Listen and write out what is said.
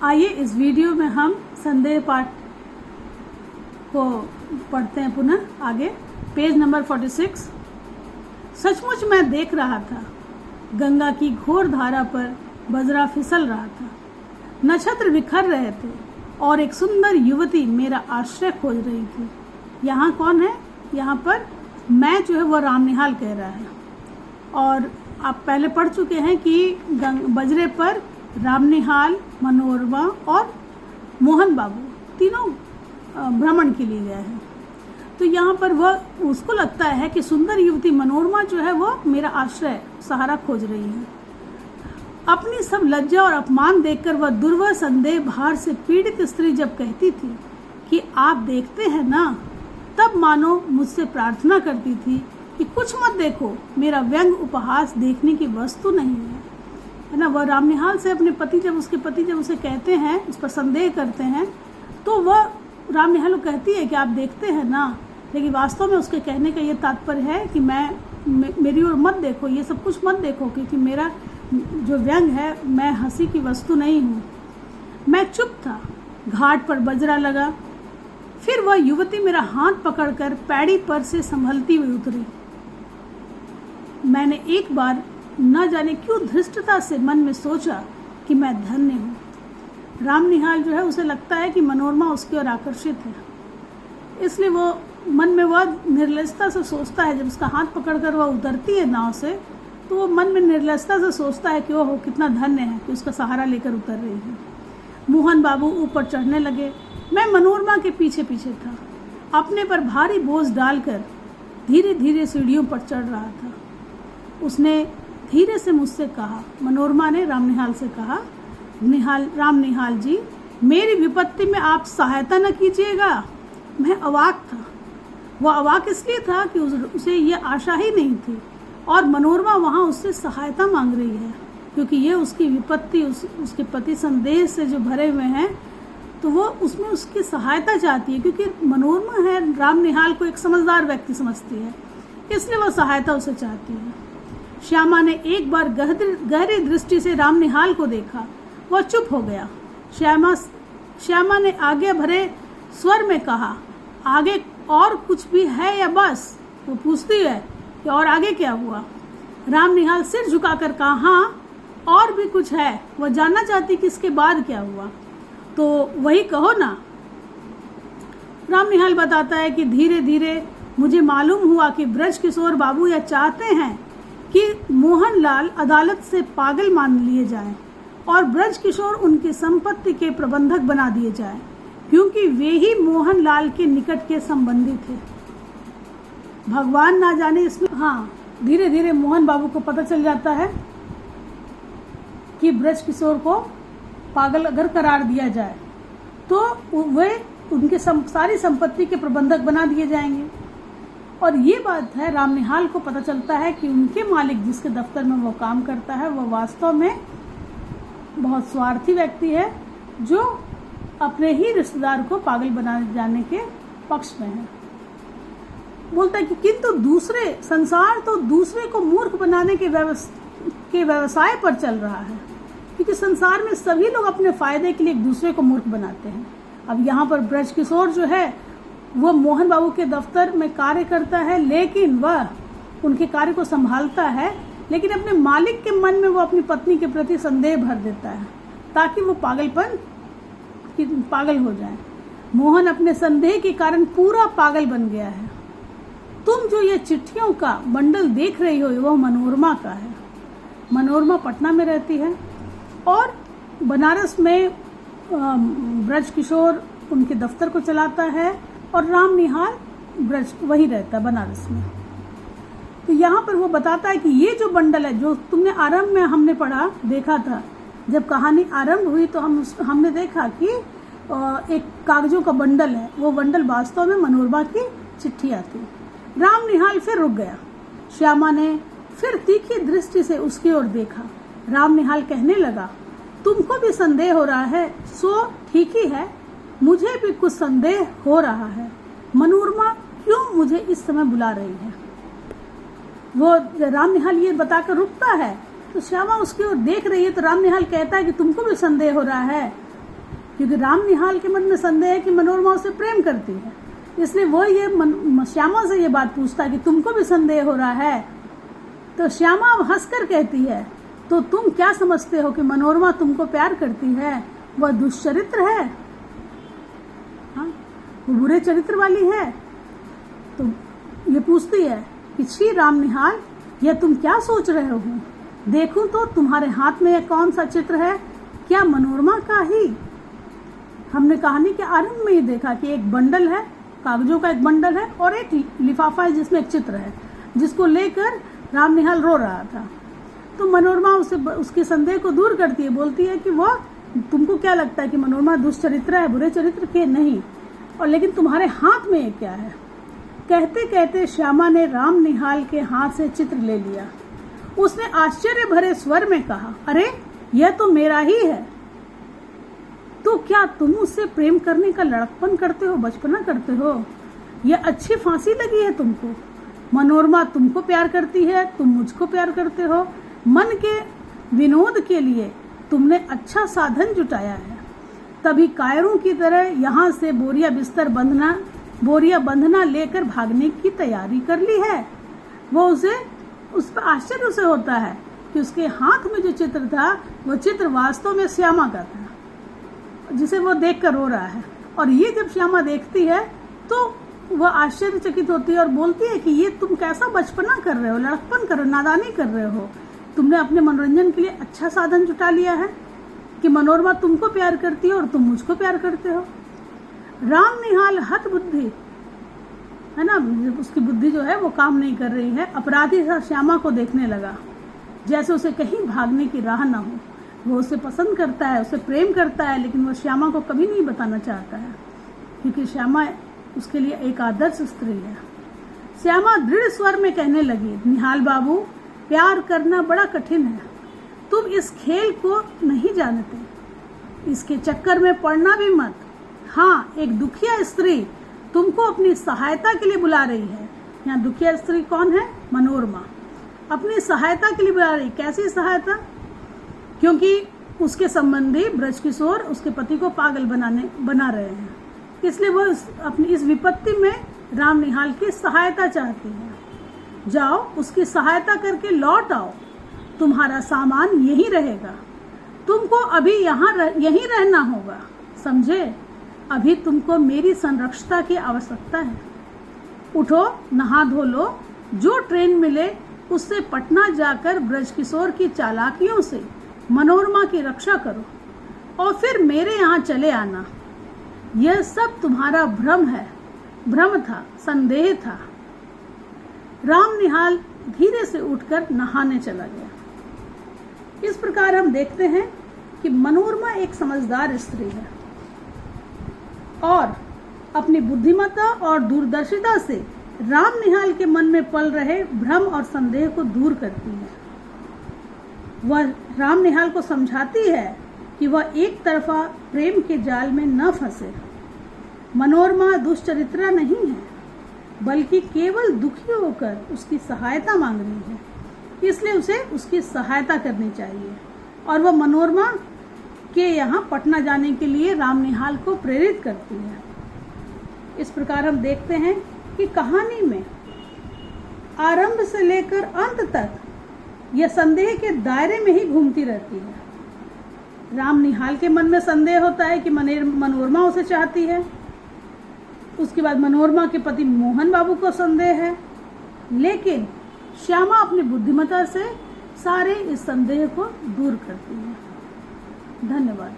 आइए इस वीडियो में हम संदेह पाठ को पढ़ते हैं पुनः आगे। Page number 46। सचमुच मैं देख रहा था, गंगा की घोर धारा पर बजरा फिसल रहा था, नक्षत्र बिखर रहे थे और एक सुंदर युवती मेरा आश्रय खोज रही थी। यहाँ कौन है? यहाँ पर मैं जो है वो रामनिहाल कह रहा है। और आप पहले पढ़ चुके हैं कि बजरे पर रामनिहाल, मनोरमा और मोहन बाबू तीनों भ्रमण के लिए गए हैं। तो यहाँ पर वह उसको लगता है कि सुंदर युवती मनोरमा जो है वो मेरा आश्रय सहारा खोज रही है। अपनी सब लज्जा और अपमान देखकर वह दुर्वह संदेह भार से पीड़ित स्त्री जब कहती थी कि आप देखते हैं ना, तब मानो मुझसे प्रार्थना करती थी कि कुछ मत देखो, मेरा व्यंग उपहास देखने की वस्तु नहीं है ना। वह रामनिहाल से उसके पति जब उसे कहते हैं, उस पर संदेह करते हैं, तो वह रामनिहाल को कहती है कि आप देखते हैं ना, लेकिन वास्तव में उसके कहने का ये तात्पर्य है कि मेरी ओर मत देखो, ये सब कुछ मत देखो, क्योंकि मेरा जो व्यंग है, मैं हंसी की वस्तु नहीं हूँ। मैं चुप था। घाट पर बजरा लगा। फिर वह युवती मेरा हाथ पकड़कर पैड़ी पर से संभलती हुई उतरी। मैंने एक बार न जाने क्यों धृष्टता से मन में सोचा कि मैं धन्य हूँ। रामनिहाल जो है उसे लगता है कि मनोरमा उसकी ओर आकर्षित है, इसलिए वो मन में वह निर्लजता से सोचता है। जब उसका हाथ पकड़कर वह उतरती है नाव से, तो वो मन में निर्लजता से सोचता है कि ओह कितना धन्य है कि उसका सहारा लेकर उतर रही है। मोहन बाबू ऊपर चढ़ने लगे। मैं मनोरमा के पीछे पीछे था, अपने पर भारी बोझ डालकर धीरे धीरे सीढ़ियों पर चढ़ रहा था। उसने धीरे से मुझसे कहा, मनोरमा ने रामनिहाल से कहा, रामनिहाल जी, मेरी विपत्ति में आप सहायता न कीजिएगा। मैं अवाक था। वह अवाक इसलिए था कि उसे यह आशा ही नहीं थी, और मनोरमा वहाँ उससे सहायता मांग रही है, क्योंकि ये उसकी विपत्ति उसके पति संदेह से जो भरे हुए हैं, तो वो उसमें उसकी सहायता चाहती है, क्योंकि मनोरमा है रामनिहाल को एक समझदार व्यक्ति समझती है, इसलिए वह सहायता उसे चाहती है। श्यामा ने एक बार गहरी दृष्टि से रामनिहाल को देखा। वह चुप हो गया। श्यामा ने आगे भरे स्वर में कहा, आगे और कुछ भी है या बस? वो पूछती है कि और आगे क्या हुआ? रामनिहाल सिर झुकाकर कहा, हाँ और भी कुछ है। वह जानना चाहती कि इसके बाद क्या हुआ। तो वही कहो ना। रामनिहाल बताता है कि धीरे धीरे मुझे मालूम हुआ कि ब्रज किशोर बाबू यह चाहते हैं कि मोहनलाल अदालत से पागल मान लिए जाएं और ब्रज किशोर उनकी संपत्ति के प्रबंधक बना दिए जाएं, क्योंकि वे ही मोहनलाल के निकट के संबंधी थे। भगवान ना जाने इसमें, हाँ, धीरे धीरे मोहन बाबू को पता चल जाता है कि ब्रज किशोर को पागल अगर करार दिया जाए तो वे उनके सारी संपत्ति के प्रबंधक बना दिए जाएंगे। और ये बात है, रामनिहाल को पता चलता है कि उनके मालिक जिसके दफ्तर में वो काम करता है, वह वास्तव में बहुत स्वार्थी व्यक्ति है, जो अपने ही रिश्तेदार को पागल बनाने जाने के पक्ष में है। बोलता है कि किंतु संसार तो दूसरे को मूर्ख बनाने के व्यवसाय पर चल रहा है, क्योंकि संसार में सभी लोग अपने फायदे के लिए एक दूसरे को मूर्ख बनाते हैं। अब यहाँ पर ब्रज किशोर जो है वह मोहन बाबू के दफ्तर में कार्य करता है, लेकिन वह उनके कार्य को संभालता है, लेकिन अपने मालिक के मन में वो अपनी पत्नी के प्रति संदेह भर देता है, ताकि वो पागल हो जाए। मोहन अपने संदेह के कारण पूरा पागल बन गया है। तुम जो ये चिट्ठियों का बंडल देख रही हो, वह मनोरमा का है। मनोरमा पटना में रहती है और बनारस में ब्रज किशोर उनके दफ्तर को चलाता है, और रामनिहाल वही रहता है बनारस में। तो यहाँ पर वो बताता है कि ये जो बंडल है, जो तुमने आरंभ में हमने देखा था, जब कहानी आरंभ हुई तो हमने देखा कि एक कागजों का बंडल है। वो बंडल वास्तव में मनोरमा की चिट्ठियाँ थी। रामनिहाल फिर रुक गया। श्यामा ने फिर तीखी दृष्टि से उसकी ओर देखा। रामनिहाल कहने लगा, तुमको भी संदेह हो रहा है, सो ठीक ही है, मुझे भी कुछ संदेह हो रहा है। मनोरमा क्यों मुझे इस समय बुला रही है? वो रामनिहाल ये बताकर रुकता है, तो श्यामा उसकी ओर देख रही है। तो रामनिहाल कहता है कि तुमको भी संदेह हो रहा है, क्योंकि राम निहाल के मन में संदेह है कि मनोरमा उसे प्रेम करती है, इसलिए वो ये श्यामा से ये बात पूछता है कि तुमको भी संदेह हो रहा है। तो श्यामा हंसकर कहती है, तो तुम क्या समझते हो कि मनोरमा तुमको प्यार करती है? वह दुष्चरित्र है, हाँ, वो बुरे चरित्र वाली है। तो ये पूछती है कि छी राम निहाल, यह तुम क्या सोच रहे हो? देखूं तो तुम्हारे हाथ में यह कौन सा चित्र है? क्या मनोरमा का ही? हमने कहानी के आरंभ में ही देखा कि एक बंडल है, कागजों का एक बंडल है और एक लिफाफा है जिसमें एक चित्र है, जिसको लेकर राम निहाल रो रहा था। तो मनोरमा उसे उसके संदेह को दूर करती है, बोलती है कि वह तुमको क्या लगता है कि मनोरमा दुष्चरित्र है, बुरे चरित्र के? नहीं, और लेकिन तुम्हारे हाथ में ये क्या है? कहते कहते श्यामा ने राम निहाल के हाथ से चित्र ले लिया। उसने आश्चर्य भरे स्वर में कहा, अरे यह तो मेरा ही है। तो क्या तुम उससे प्रेम करने का लड़कपन करते हो, बचपना करते हो? यह अच्छी फांसी लगी है तुमको। मनोरमा तुमको प्यार करती है, तुम मुझको प्यार करते हो। मन के विनोद के लिए तुमने अच्छा साधन जुटाया है, तभी कायरों की तरह यहाँ से बोरिया बंधना लेकर भागने की तैयारी कर ली है। वो उस पर आश्चर्य उसे होता है कि उसके हाथ में जो चित्र था वो चित्र वास्तव में श्यामा का था, जिसे वो देखकर रो रहा है। और ये जब श्यामा देखती है तो वह आश्चर्यचकित होती है और बोलती है कि ये तुम कैसा बचपना कर रहे हो, लड़कपन कर रहे हो, नादानी कर रहे हो। तुमने अपने मनोरंजन के लिए अच्छा साधन जुटा लिया है कि मनोरमा तुमको प्यार करती है और तुम मुझको प्यार करते हो। राम निहाल हत बुद्धि है ना, उसकी बुद्धि जो है वो काम नहीं कर रही है। अपराधी सा श्यामा को देखने लगा, जैसे उसे कहीं भागने की राह ना हो। वो उसे पसंद करता है, उसे प्रेम करता है, लेकिन वो श्यामा को कभी नहीं बताना चाहता है, क्योंकि श्यामा उसके लिए एक आदर्श स्त्री है। श्यामा दृढ़ स्वर में कहने लगी, निहाल बाबू, प्यार करना बड़ा कठिन है। तुम इस खेल को नहीं जानते, इसके चक्कर में पड़ना भी मत। हाँ, एक दुखिया स्त्री तुमको अपनी सहायता के लिए बुला रही है। यहाँ दुखिया स्त्री कौन है? मनोरमा अपनी सहायता के लिए बुला रही। कैसी सहायता? क्योंकि उसके संबंधी ब्रजकिशोर उसके पति को पागल बना रहे हैं, इसलिए वो अपनी इस विपत्ति में राम निहाल की सहायता चाहती है। जाओ, उसकी सहायता करके लौट आओ, तुम्हारा सामान यहीं रहेगा। तुमको अभी यहीं रहना होगा, समझे? अभी तुमको मेरी संरक्षता की आवश्यकता है। उठो, नहा धो लो, जो ट्रेन मिले उससे पटना जाकर ब्रजकिशोर की चालाकियों से मनोरमा की रक्षा करो और फिर मेरे यहाँ चले आना। यह सब तुम्हारा भ्रम था, संदेह था। राम निहाल धीरे से उठकर नहाने चला गया। इस प्रकार हम देखते हैं कि मनोरमा एक समझदार स्त्री है और अपनी बुद्धिमत्ता और दूरदर्शिता से राम निहाल के मन में पल रहे भ्रम और संदेह को दूर करती है। वह राम निहाल को समझाती है कि वह एक तरफा प्रेम के जाल में न फंसे। मनोरमा दुष्चरित्रा नहीं है, बल्कि केवल दुखी होकर उसकी सहायता मांग रही है, इसलिए उसे उसकी सहायता करनी चाहिए। और वह मनोरमा के यहाँ पटना जाने के लिए राम निहाल को प्रेरित करती है। इस प्रकार हम देखते हैं कि कहानी में आरंभ से लेकर अंत तक यह संदेह के दायरे में ही घूमती रहती है। राम निहाल के मन में संदेह होता है कि मनोरमा उसे चाहती है। उसके बाद मनोरमा के पति मोहन बाबू को संदेह है, लेकिन श्यामा अपनी बुद्धिमत्ता से सारे इस संदेह को दूर करती है। धन्यवाद।